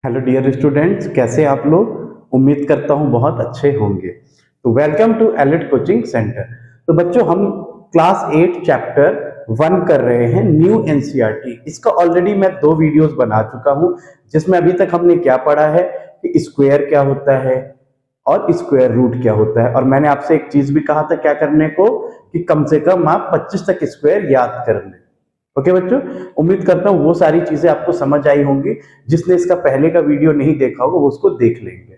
Hello dear students, कैसे आप लोग। उम्मीद करता हूँ बहुत अच्छे होंगे। तो welcome to elite coaching centre. तो बच्चों, हम क्लास 8 चैप्टर 1 कर रहे हैं, न्यू एनसीईआरटी। इसका ऑलरेडी मैं 2 वीडियोस बना चुका हूँ, जिसमें अभी तक हमने क्या पढ़ा है कि स्क्वायर क्या होता है और स्क्वायर रूट क्या होता है। और मैंने आपसे एक चीज भी कहा था क्या करने को, कि कम से कम आप 25 तक स्क्वायर याद कर लें। ओके बच्चों, उम्मीद करता हूँ वो सारी चीजें आपको समझ आई होंगी। जिसने इसका पहले का वीडियो नहीं देखा होगा वो उसको देख लेंगे।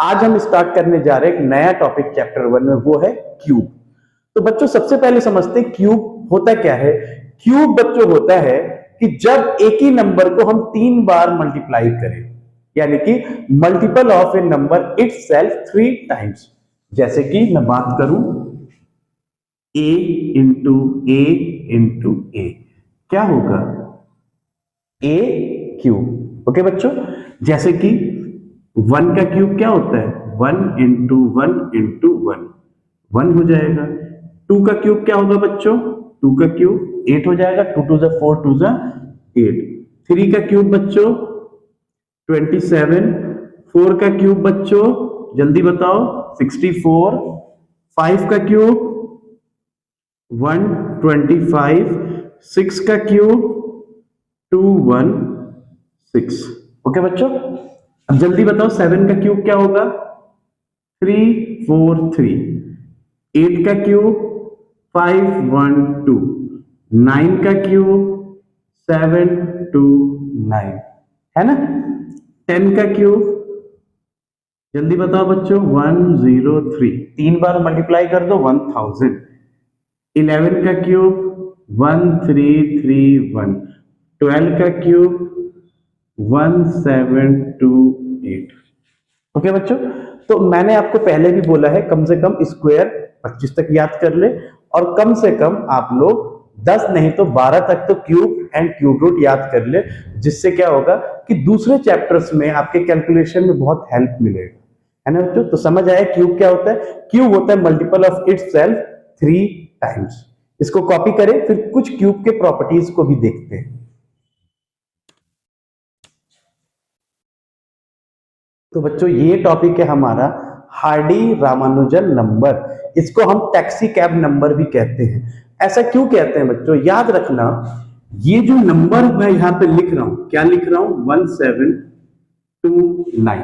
आज हम स्टार्ट करने जा रहे हैं एक नया टॉपिक चैप्टर 1 में, वो है क्यूब। तो बच्चों, सबसे पहले समझते हैं क्यूब होता क्या है। क्यूब बच्चों होता है कि जब एक ही नंबर को हम 3 बार मल्टीप्लाई करें, यानी कि multiple of A number itself 3 times. जैसे कि मैं बात करूं a इंटू ए इंटू ए, क्या होगा ए क्यूब। ओके बच्चों, जैसे कि 1 का क्यूब क्या होता है, 1 इंटू वन इंटू वन, 1 हो जाएगा। 2 का क्यूब क्या होगा बच्चों, 2 का क्यूब 8 हो जाएगा, 2 टू 4 टू 8। 3 का क्यूब बच्चों 27। 4 का क्यूब बच्चों जल्दी बताओ 64। 5 का क्यूब 125। 6 का क्यूब 216। ओके बच्चों, अब जल्दी बताओ 7 का क्यूब क्या होगा, 343। 8 का क्यूब 512। 9 का क्यूब 729, है ना। 10 का क्यूब जल्दी बताओ बच्चों 103, 3 बार मल्टीप्लाई कर दो 1000। 11 का क्यूब 1331। 12 का क्यूब 1728। ओके बच्चों, तो मैंने आपको पहले भी बोला है कम से कम स्क्वायर 25 तक याद कर ले, और कम से कम आप लोग 10 नहीं तो 12 तक तो क्यूब एंड क्यूब रूट याद कर ले। जिससे क्या होगा कि दूसरे चैप्टर्स में आपके कैलकुलेशन में बहुत हेल्प मिलेगा, है ना बच्चों। तो समझ आया क्यूब क्या होता है। क्यूब होता है मल्टीपल ऑफ इटसेल्फ 3 टाइम्स। इसको कॉपी करें, फिर कुछ क्यूब के प्रॉपर्टीज को भी देखते हैं। तो बच्चों, ये टॉपिक है हमारा हार्डी रामानुजन नंबर। इसको हम टैक्सी कैब नंबर भी कहते हैं। ऐसा क्यों कहते हैं बच्चों, याद रखना। ये जो नंबर मैं यहां पे लिख रहा हूं, क्या लिख रहा हूं, 1729।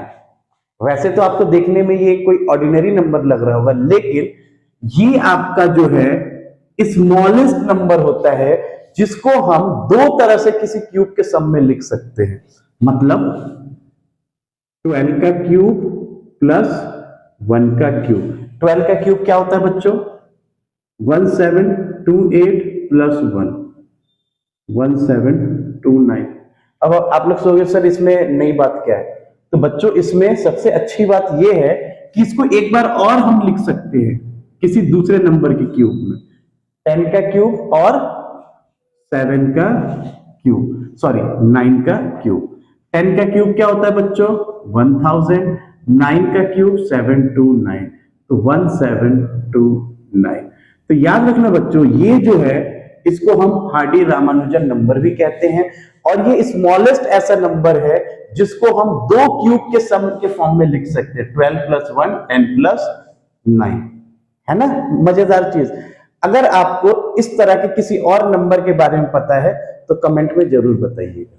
वैसे तो आपको देखने में ये कोई ऑर्डिनरी नंबर लग रहा होगा, लेकिन ये आपका जो है स्मॉलेस्ट नंबर होता है, जिसको हम दो तरह से किसी क्यूब के सम में लिख सकते हैं। मतलब 12 का क्यूब प्लस 1 का क्यूब। 12 का क्यूब क्या होता है बच्चों, 1728 प्लस 1, 1729। अब आप लोग सोचोगे सर इसमें नई बात क्या है। तो बच्चों, इसमें सबसे अच्छी बात यह है कि इसको एक बार और हम लिख सकते हैं किसी दूसरे नंबर के क्यूब में। 10 का क्यूब और 7 का क्यूब, सॉरी 9 का क्यूब। 10 का क्यूब क्या होता है बच्चों, 1000। 9 का क्यूब 729, तो 1729। तो याद रखना बच्चों, ये जो है इसको हम हार्डी रामानुजन नंबर भी कहते हैं। और ये स्मॉलेस्ट ऐसा नंबर है जिसको हम दो क्यूब के सम के फॉर्म में लिख सकते हैं, 12 प्लस 1 10 प्लस 9, है ना। मजेदार चीज। अगर आपको इस तरह के किसी और नंबर के बारे में पता है तो कमेंट में जरूर बताइएगा।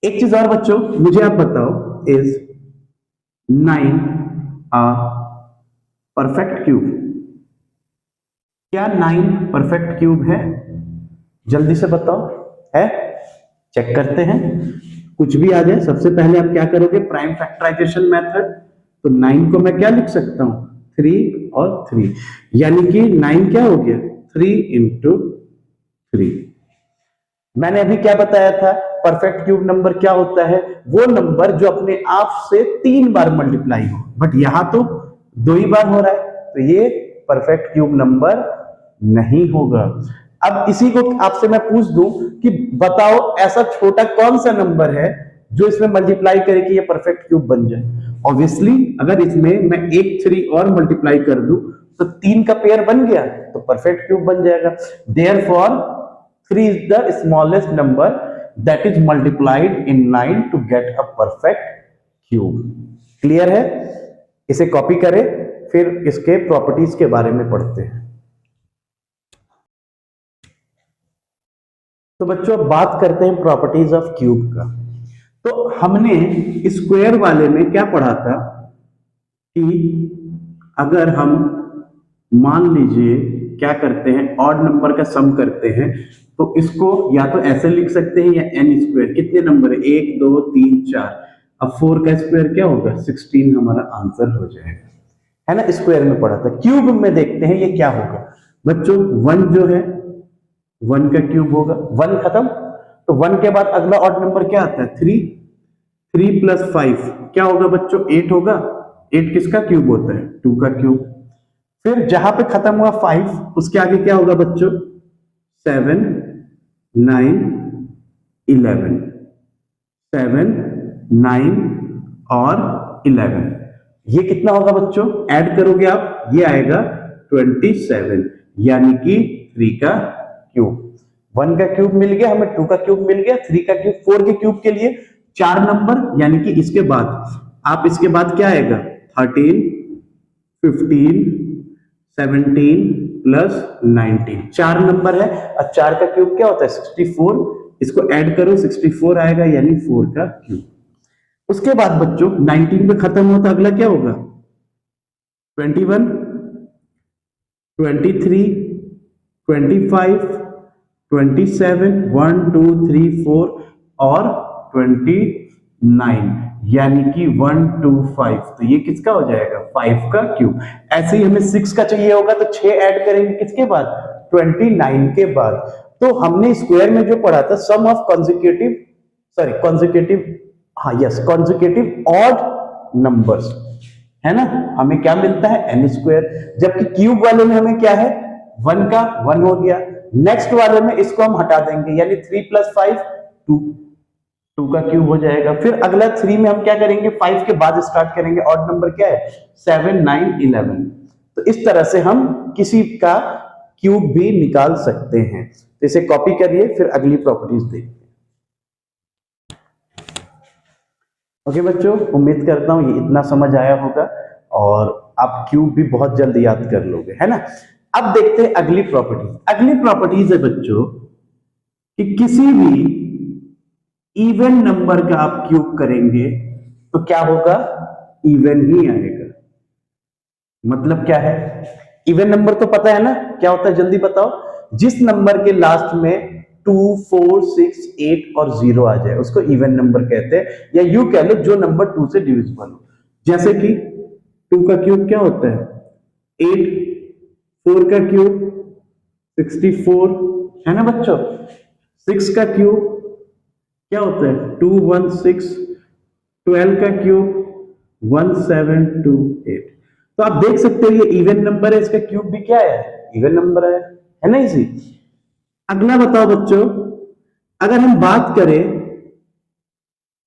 एक चीज और बच्चों, मुझे आप बताओ, इज 9 अ परफेक्ट क्यूब। क्या 9 परफेक्ट क्यूब है, जल्दी से बताओ। है, चेक करते हैं। कुछ भी आ जाए, सबसे पहले आप क्या करोगे, प्राइम फैक्टराइजेशन मेथड। तो 9 को मैं क्या लिख सकता हूं, 3 और 3, यानी कि 9 क्या हो गया, 3 इंटू 3। मैंने अभी क्या बताया था, परफेक्ट क्यूब नंबर क्या होता है, वो नंबर जो अपने आप से 3 बार मल्टीप्लाई हो। बट यहां तो 2 ही बार हो रहा है, तो ये परफेक्ट क्यूब नंबर नहीं होगा। अब इसी को आपसे मैं पूछ दूं कि बताओ ऐसा छोटा कौन सा नंबर है जो इसमें मल्टीप्लाई करे कि ये परफेक्ट क्यूब बन जाए। ऑब्वियसली अगर इसमें मैं एक 3 और मल्टीप्लाई कर दूं तो 3 का पेयर बन गया, तो परफेक्ट क्यूब बन जाएगा। Therefore 3 is the smallest number that is multiplied in 9 to get a perfect cube. Clear है? इसे कॉपी करें, फिर इसके प्रॉपर्टीज के बारे में पढ़ते हैं। तो बच्चों अब बात करते हैं प्रॉपर्टीज ऑफ क्यूब का। तो हमने स्क्वायर वाले में क्या पढ़ा था कि अगर हम मान लीजिए क्या करते हैं, ऑड नंबर का सम करते हैं, तो इसको या तो ऐसे लिख सकते हैं या एन स्क्वायर। कितने नंबर है? 1 2 3 4। अब 4 का स्क्वायर क्या होगा? 16 हमारा आंसर हो जाएगा, है ना? स्क्वायर में पढ़ा था। क्यूब में देखते हैं ये क्या होगा। बच्चों 1 जो है 1 का क्यूब होगा। 1 खत्म, तो 1 के बाद अगला ऑड नंबर क्या आता है? 3। 3 प्लस 5 क्या होगा बच्चों? 8 होगा। 8 किसका क्यूब होता है? 2 का क्यूब। फिर जहां पे खत्म हुआ 5, उसके आगे क्या होगा बच्चों? 7 9 11। 7 9 और 11, ये कितना होगा बच्चों? ऐड करोगे आप, ये आएगा 27, यानी कि 3 का क्यूब। 1 का क्यूब मिल गया हमें, 2 का क्यूब मिल गया, 3 का क्यूब। 4 के क्यूब के लिए 4 नंबर, यानी कि इसके बाद आप इसके बाद क्या आएगा? 13 15 17 प्लस 19, 4 नंबर है। और 4 का क्यूब क्या होता है? 64। इसको ऐड करो, 64 आएगा, यानी 4 का क्यूब। उसके बाद बच्चों 19 पे खत्म होता, अगला क्या होगा? 21 23 25 27 1 2 3 4 और 29, यानी कि 1 2 5। तो ये किसका हो जाएगा? 5 का क्यूब। ऐसे ही हमें 6 का चाहिए होगा, तो 6 ऐड करेंगे किसके बाद? 29 के बाद। तो हमने स्क्वायर में जो पढ़ा था, सम ऑफ कॉन्जिक्यूटिव, सॉरी कॉन्जिक्यूटिव, हाँ यस, कॉन्जिक्यूटिव ऑड नंबर्स, है ना? हमें क्या मिलता है? N square. जबकि क्यूब वाले में हमें क्या है? 1 का 1 हो गया। नेक्स्ट वाले में इसको हम हटा देंगे, यानी 3 प्लस 5 2, 2 का क्यूब हो जाएगा। फिर अगला 3 में हम क्या करेंगे? 5 के बाद स्टार्ट करेंगे। ऑड नंबर क्या है? 7 9 11। तो इस तरह से हम किसी का क्यूब भी निकाल सकते हैं। तो इसे कॉपी करिए, फिर अगली प्रॉपर्टीज देखिए। ओके बच्चों, उम्मीद करता हूं ये इतना समझ आया होगा और आप क्यूब भी बहुत जल्द याद कर लोगे, है ना? अब देखते हैं अगली प्रॉपर्टीज। अगली प्रॉपर्टीज है बच्चों कि किसी भी इवन नंबर का आप क्यूब करेंगे तो क्या होगा? इवन ही आएगा। मतलब क्या है? इवन नंबर तो पता है ना क्या होता है? जल्दी बताओ। जिस नंबर के लास्ट में 2 4 6 8 और 0 आ जाए उसको इवन नंबर कहते हैं, या यू कह लो जो नंबर 2 से डिविजिबल हो। जैसे कि 2 का क्यूब क्या होता है? 8। 4 का क्यूब 64, है ना बच्चों? 6 का क्यूब क्या होता है? 216। 12 का क्यूब 1728। तो आप देख सकते हो ये इवन नंबर है, इसका क्यूब भी क्या है? इवन नंबर है ना? इसी। अगला बताओ बच्चों, अगर हम बात करें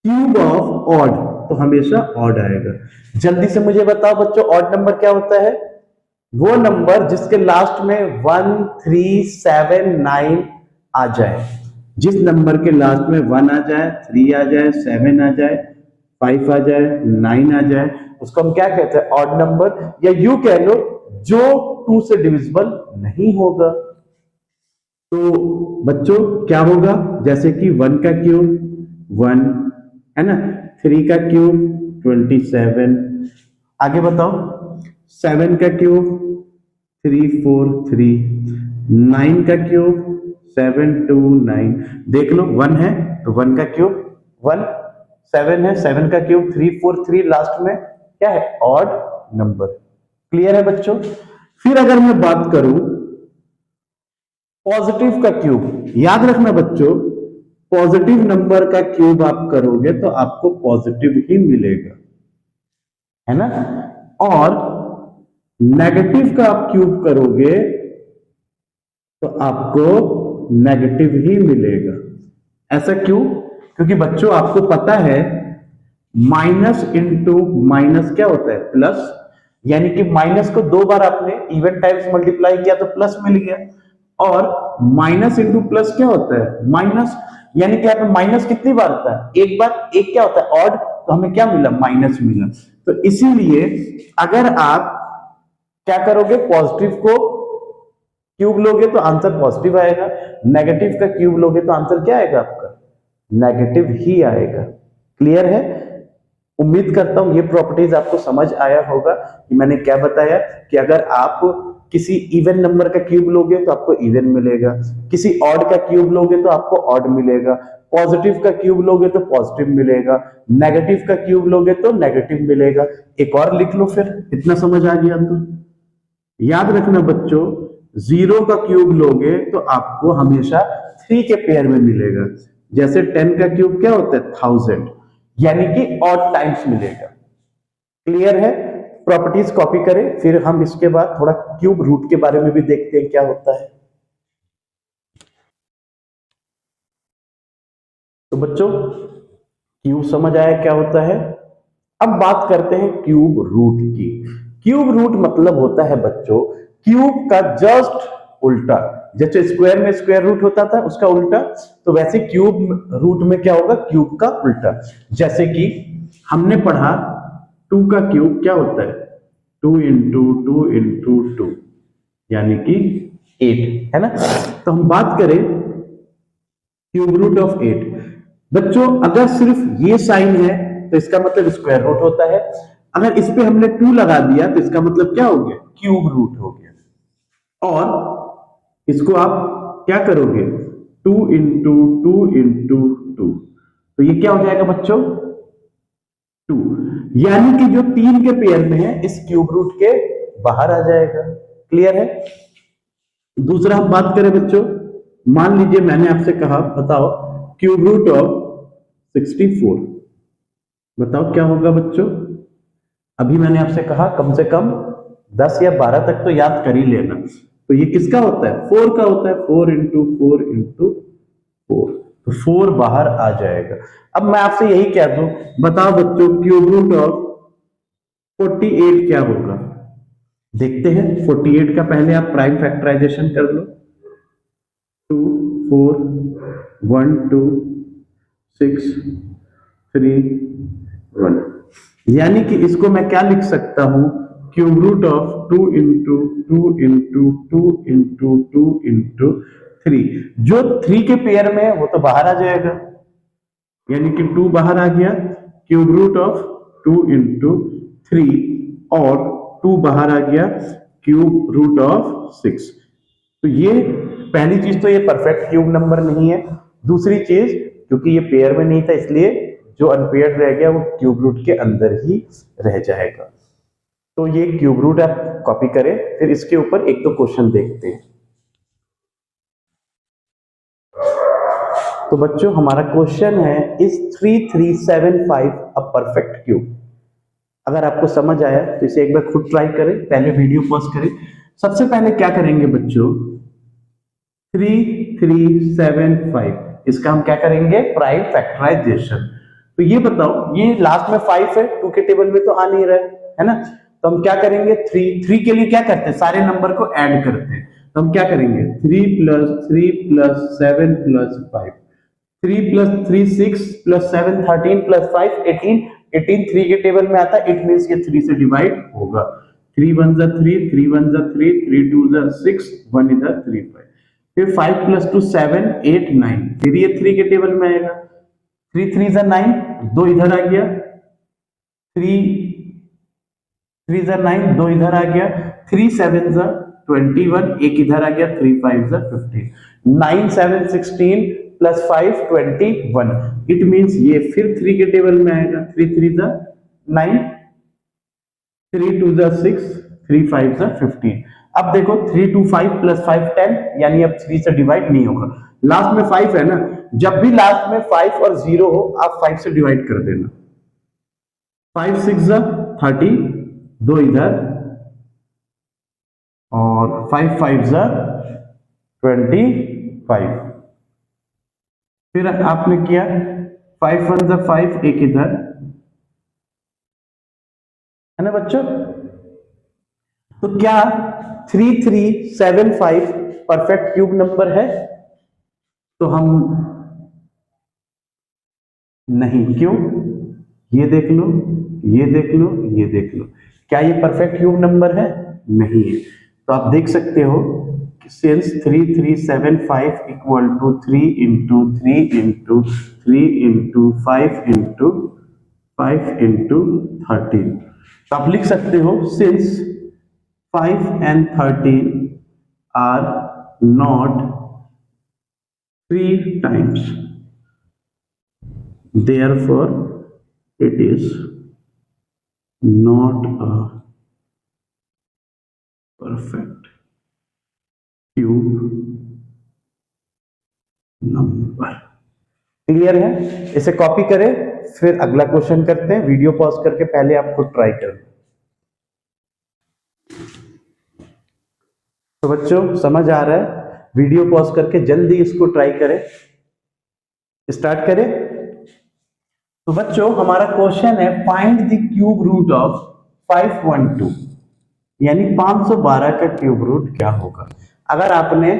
क्यूब ऑफ ऑड, तो हमेशा ऑड आएगा। जल्दी से मुझे बताओ बच्चों, ऑड नंबर क्या होता है? वो नंबर जिसके लास्ट में 1 3 7 9 आ जाए। जिस नंबर के लास्ट में 1 आ जाए, 3 आ जाए, 7 आ जाए, 5 आ जाए, 9 आ जाए, उसको हम क्या कहते हैं? Odd number. या यू कह लो जो 2 से डिविजिबल नहीं होगा। तो बच्चों क्या होगा? जैसे कि 1 का क्यूब 1, है ना? 3 का क्यूब 27। आगे बताओ। 7 का क्यूब 3 4 3। 9 का क्यूब 7 2 9। देख लो 1 है तो 1 का क्यूब 1। 7 है, 7 का क्यूब 3 4 3, लास्ट में क्या है? Odd number. क्लियर है बच्चों? फिर अगर मैं बात करूं पॉजिटिव का क्यूब, याद रखना बच्चों, पॉजिटिव नंबर का क्यूब आप करोगे तो आपको पॉजिटिव ही मिलेगा, है ना? और नेगेटिव का आप क्यूब करोगे तो आपको नेगेटिव ही मिलेगा। ऐसा क्यों? क्योंकि बच्चों आपको पता है माइनस इंटू माइनस क्या होता है? प्लस। यानी कि माइनस को 2 बार आपने इवन टाइम्स मल्टीप्लाई किया तो प्लस मिल गया। और माइनस इंटू प्लस क्या होता है? माइनस। यानी कि यहाँ पे माइनस कितनी बार होता है? एक बार। एक क्या होता है? ऑड। तो हमें क्या मिला, माइनस मिला। तो इसीलिए अगर आप क्या करोगे, पॉजिटिव को क्यूब लोगे तो आंसर पॉजिटिव आएगा, नेगेटिव का क्यूब लोगे तो आंसर क्या आएगा आपका, नेगेटिव ही आएगा। क्लियर है? उम्मीद करता हूं ये प्रॉपर्टीज आपको समझ आया होगा कि मैंने क्या बताया कि अगर आप किसी इवन नंबर का क्यूब लोगे तो आपको इवन मिलेगा, किसी ऑड का क्यूब लोगे तो आपको ऑड मिलेगा, पॉजिटिव का क्यूब लोगे तो पॉजिटिव मिलेगा, नेगेटिव का क्यूब लोगे तो नेगेटिव मिलेगा। एक और लिख लो फिर, इतना समझ आ गया तो याद रखना बच्चों, जीरो का क्यूब लोगे तो आपको हमेशा 3 के पेयर में मिलेगा। जैसे 10 का क्यूब क्या होता है, 1000, यानी कि ऑड टाइम्स मिलेगा। क्लियर है? प्रॉपर्टीज कॉपी करें, फिर हम इसके बाद थोड़ा क्यूब रूट के बारे में भी देखते हैं क्या होता है। तो बच्चों क्यूब समझ आया क्या होता है। अब बात करते हैं क्यूब रूट की। क्यूब रूट मतलब होता है बच्चों क्यूब का जस्ट उल्टा। जैसे स्क्वायर में स्क्वायर रूट होता था उसका उल्टा, तो वैसे क्यूब रूट में क्या होगा, क्यूब का उल्टा। जैसे कि हमने पढ़ा 2 का क्यूब क्या होता है, 2 इंटू 2 इंटू 2 यानी कि 8 है ना। तो हम बात करें क्यूब रूट ऑफ 8। बच्चों अगर सिर्फ ये साइन है तो इसका मतलब स्क्वायर रूट होता है, अगर इस पे हमने 2 लगा दिया तो इसका मतलब क्या हो गया, क्यूब रूट हो गया। और इसको आप क्या करोगे, 2 इंटू 2 इंटू 2, तो ये क्या हो जाएगा बच्चों, 2, यानी कि जो 3 के पेयर में है इस क्यूब रूट के बाहर आ जाएगा। क्लियर है? दूसरा हम बात करें बच्चों, मान लीजिए मैंने आपसे कहा बताओ क्यूब रूट ऑफ 64, बताओ क्या होगा बच्चों। अभी मैंने आपसे कहा कम से कम 10 या 12 तक तो याद कर ही लेना। तो ये किसका होता है, 4 का होता है, 4 इंटू 4 इंटू 4, तो 4 बाहर आ जाएगा। अब मैं आपसे यही कह दूं, बताओ बच्चों क्यूब रूट ऑफ 48 क्या होगा। देखते हैं 48 का पहले आप प्राइम फैक्टराइजेशन कर लो, 2 4 1 2 6 3 1, यानी कि इसको मैं क्या लिख सकता हूं, cube root of 2 into 2 into 2 into 2 into 3। जो 3 के पेयर में है वो तो बाहर आ जाएगा, यानी कि 2 बाहर आ गया, क्यूब रूट ऑफ 2 इंटू 3 और 2 बाहर आ गया, क्यूब रूट ऑफ 6। तो ये पहली चीज तो ये परफेक्ट क्यूब नंबर नहीं है। दूसरी चीज क्योंकि ये पेयर में नहीं था इसलिए जो अनपेयर्ड रह गया वो क्यूब रूट के अंदर ही रह जाएगा। तो ये क्यूब रूट आप कॉपी करें, फिर इसके ऊपर एक तो क्वेश्चन देखते हैं। तो बच्चों हमारा क्वेश्चन है इज 3375 अ परफेक्ट क्यूब। अगर आपको समझ आया तो इसे एक बार खुद ट्राई करें, पहले वीडियो पॉज करें। सबसे पहले क्या करेंगे बच्चों, 3375 इसका हम क्या करेंगे, प्राइम फैक्टराइजेशन। तो ये बताओ ये लास्ट में 5 है, 2 के टेबल में तो आ नहीं रहा है ना। तो हम क्या करेंगे, 3 के लिए क्या करते हैं, सारे नंबर को ऐड करते हैं। तो हम क्या करेंगे, 3 plus 3 plus 7 plus 5, 3 plus 3 6 plus 7 13 plus 5 18, 18 3 के टेबल में आता है, इट मींस ये 3 से डिवाइड होगा। 3 1 जा 3, 3 1 जा 3, 3 2 जा 6, 1 इधर 3 5, फिर 5 प्लस 2 7 8 9, फिर ये 3 के टेबल में आएगा, 3 3 जा 9, 2 इधर आ गया, 3 3 जा 9, 2 इधर आ गया, 3 7 जा 21, एक इधर आ गया, 3 5 जा 15, 9 7 16 प्लस 5 21, इट मींस ये फिर 3 के टेबल में आएगा, 3 3 जा 9, 3 2 जा 6, 3 5 जा 15। अब देखो 3 2 5 प्लस 5 10, यानी अब 3 से डिवाइड नहीं होगा, लास्ट में 5 है ना, जब भी लास्ट में 5 और 0 हो आप 5 से डिवाइड कर देना। 5 6 जा 30, 2 इधर, और 5 5 जा 25, फिर आपने किया 5 1 जा 5, एक इधर है ना बच्चों। तो क्या 3375 परफेक्ट क्यूब नंबर है, तो हम नहीं, क्यों, ये देख लो, ये देख लो, ये देख लो, क्या ये परफेक्ट क्यूब नंबर है? नहीं है। तो आप देख सकते हो since 3375 equal to 3 into 3 into 3 into 5 into 5 into 13, तो आप लिख सकते हो since 5 and 13 are not 3 times, therefore it is not a perfect cube number. Clear है? इसे कॉपी करें, फिर अगला क्वेश्चन करते हैं। वीडियो पॉज करके पहले आप खुद ट्राई करें। तो बच्चों समझ आ रहा है? वीडियो पॉज करके जल्दी इसको ट्राई करें। स्टार्ट करें। तो बच्चों हमारा क्वेश्चन है find the cube root of 512, यानी 512 का क्यूब रूट क्या होगा। अगर आपने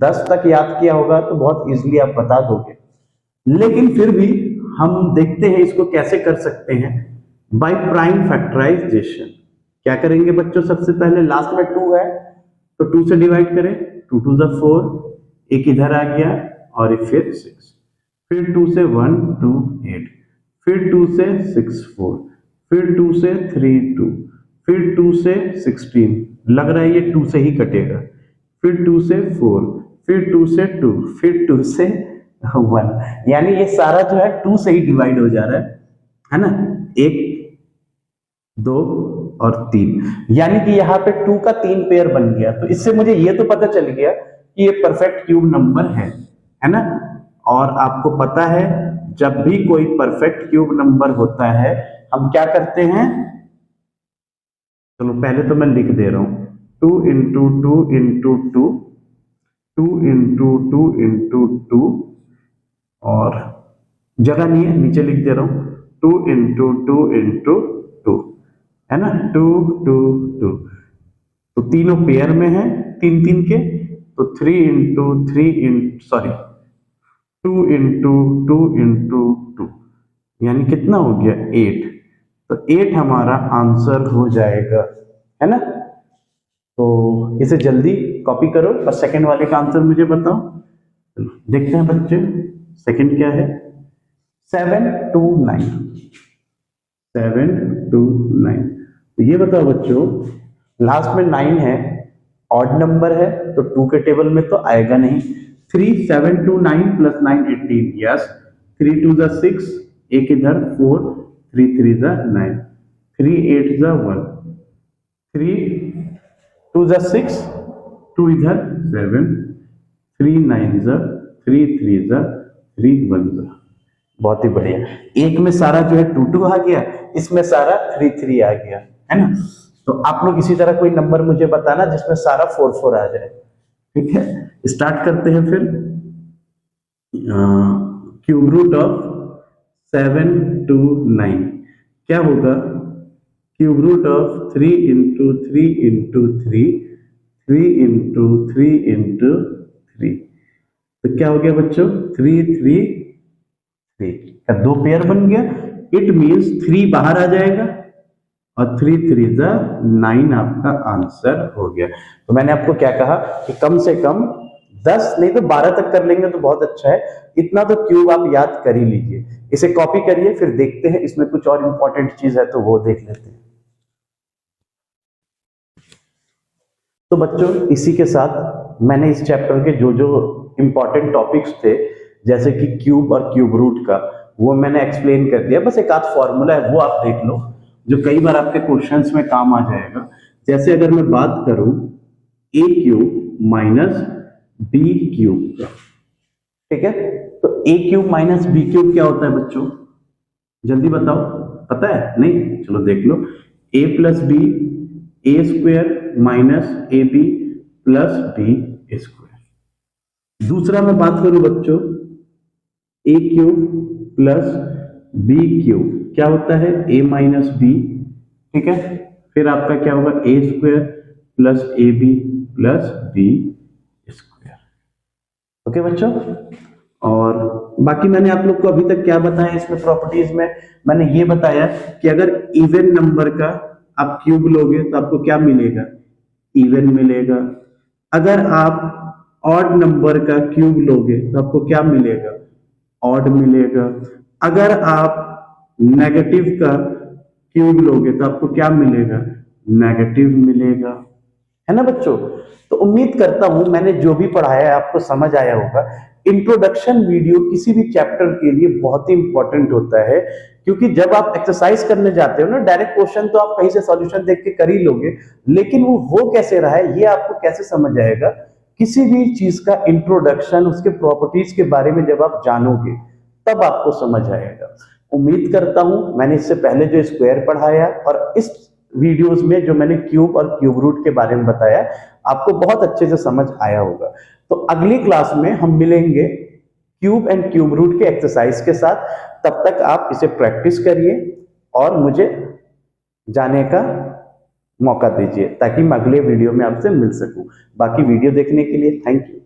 10 तक याद किया होगा तो बहुत इजीली आप बता दोगे, लेकिन फिर भी हम देखते हैं इसको कैसे कर सकते हैं। बाय प्राइम फैक्टराइजेशन क्या करेंगे बच्चों? सबसे पहले लास्ट में 2 है तो 2 से डिवाइड करें, 2 2 जा 4, एक इधर आ गया और फिर 6, फिर 2 से 1 2 8, फिर 2 से 6 4, फिर 2 से 3 2, फिर 2 से 16, लग रहा है ये 2 से ही कटेगा, फिर 2 से 4, फिर 2 से 2, फिर 2 से 1, यानी ये सारा जो है 2 से ही डिवाइड हो जा रहा है ना? 1 2 और 3, यानी कि यहाँ पे 2 का 3 पेयर बन गया। तो इससे मुझे ये तो पता चल गया कि ये परफेक्ट क्यूब नंबर है ना? और आपको पता है जब भी कोई परफेक्ट क्यूब नंबर होता है हम क्या करते हैं? चलो पहले तो मैं लिख दे रहा हूं, 2 इंटू 2 इंटू 2, 2 इंटू 2 इंटू 2, और जगह नहीं है नीचे लिख दे रहा हूं 2 इंटू 2 इंटू 2, है ना? 2 2 2, तो तीनों पेयर में है 3 3 के, तो 3 into 3 into sorry 2 into 2 into 2, यानी कितना हो गया 8, तो 8 हमारा आंसर हो जाएगा, है ना? तो इसे जल्दी कॉपी करो और सेकंड वाले का आंसर मुझे बताओ। देखते हैं बच्चे सेकंड क्या है। 729, 729, तो ये बताओ बच्चों लास्ट में 9 है, ऑड नंबर है तो 2 के टेबल में तो आएगा नहीं। 3 7 2 9 प्लस 9 18, यस। 3 2 जा 6, एक इधर 4, 3 3 जा 9, 3 8 जा 1, 3 2 जा 6, 2 इधर 7, 3 9 जा 3 3 जा 3 1 जा। बहुत ही बढ़िया। एक में सारा जो है 2 2 आ गया, इसमें सारा 3 3 आ गया, है ना? तो आप लोग इसी तरह कोई नंबर मुझे बताना जिसमें सारा 4 4 आ जाए। ठीक है, स्टार्ट करते हैं फिर। क्यूब रूट ऑफ 729 क्या होगा? Cube root of 3 into 3 into 3, 3 into 3 into 3, तो क्या हो गया बच्चों? 3 3 3 का 2 पेयर बन गया। इट मीन्स 3 बाहर आ जाएगा और 3 3 जा 9 आपका आंसर हो गया। तो मैंने आपको क्या कहा कि कम से कम 10 नहीं तो 12 तक कर लेंगे तो बहुत अच्छा है। इतना तो क्यूब आप याद कर ही लीजिए। इसे कॉपी करिए, फिर देखते हैं इसमें कुछ और इंपॉर्टेंट चीज है तो वो देख लेते हैं। तो बच्चों इसी के साथ मैंने इस चैप्टर के जो जो इंपॉर्टेंट टॉपिक्स थे जैसे कि क्यूब और क्यूब रूट का वो मैंने एक्सप्लेन कर दिया। बस एक आध फॉर्मूला है वो आप देख लो जो कई बार आपके क्वेश्चंस में काम आ जाएगा। जैसे अगर मैं बात करूं ए क्यूब माइनस बी क्यूब का, ठीक है? तो ए क्यूब माइनस बी क्यूब क्या होता है बच्चों? जल्दी बताओ, पता है? नहीं, चलो देख लो। A plus b, a square minus a b plus b square. दूसरा मैं बात करूं बच्चों a cube plus b cube क्या होता है? ए माइनस बी, ठीक है? फिर आपका क्या होगा? A square plus a b plus b square. Okay बच्चों, और बाकी मैंने आप लोग को अभी तक क्या बताया इसमें प्रॉपर्टीज में, मैंने ये बताया कि अगर इवन नंबर का आप क्यूब लोगे तो आपको क्या मिलेगा, इवन मिलेगा। अगर आप ऑड नंबर का क्यूब लोगे तो आपको क्या मिलेगा, ऑड मिलेगा। अगर आप नेगेटिव का क्यूब लोगे तो आपको क्या मिलेगा, नेगेटिव मिलेगा, है ना बच्चों। तो उम्मीद करता हूं मैंने जो भी पढ़ाया है आपको समझ आया होगा। इंट्रोडक्शन वीडियो किसी भी चैप्टर के लिए बहुत ही इंपॉर्टेंट होता है, क्योंकि जब आप एक्सरसाइज करने जाते हो ना, डायरेक्ट क्वेश्चन तो आप कहीं से सॉल्यूशन देख के कर ही लोगे, लेकिन वो हो कैसे रहा है ये आपको कैसे समझ आएगा, किसी भी चीज का इंट्रोडक्शन, उसके प्रॉपर्टीज के बारे में जब आप जानोगे तब आपको समझ आएगा। उम्मीद करता हूं मैंने इससे पहले जो स्क्वायर पढ़ाया और इस वीडियोस में जो मैंने क्यूब और क्यूब रूट के बारे में बताया आपको बहुत अच्छे से समझ आया होगा। तो अगली क्लास में हम मिलेंगे क्यूब एंड क्यूब रूट के एक्सरसाइज के साथ। तब तक आप इसे प्रैक्टिस करिए और मुझे जाने का मौका दीजिए ताकि मैं अगले वीडियो में आपसे मिल सकूं। बाकी वीडियो देखने के लिए थैंक यू।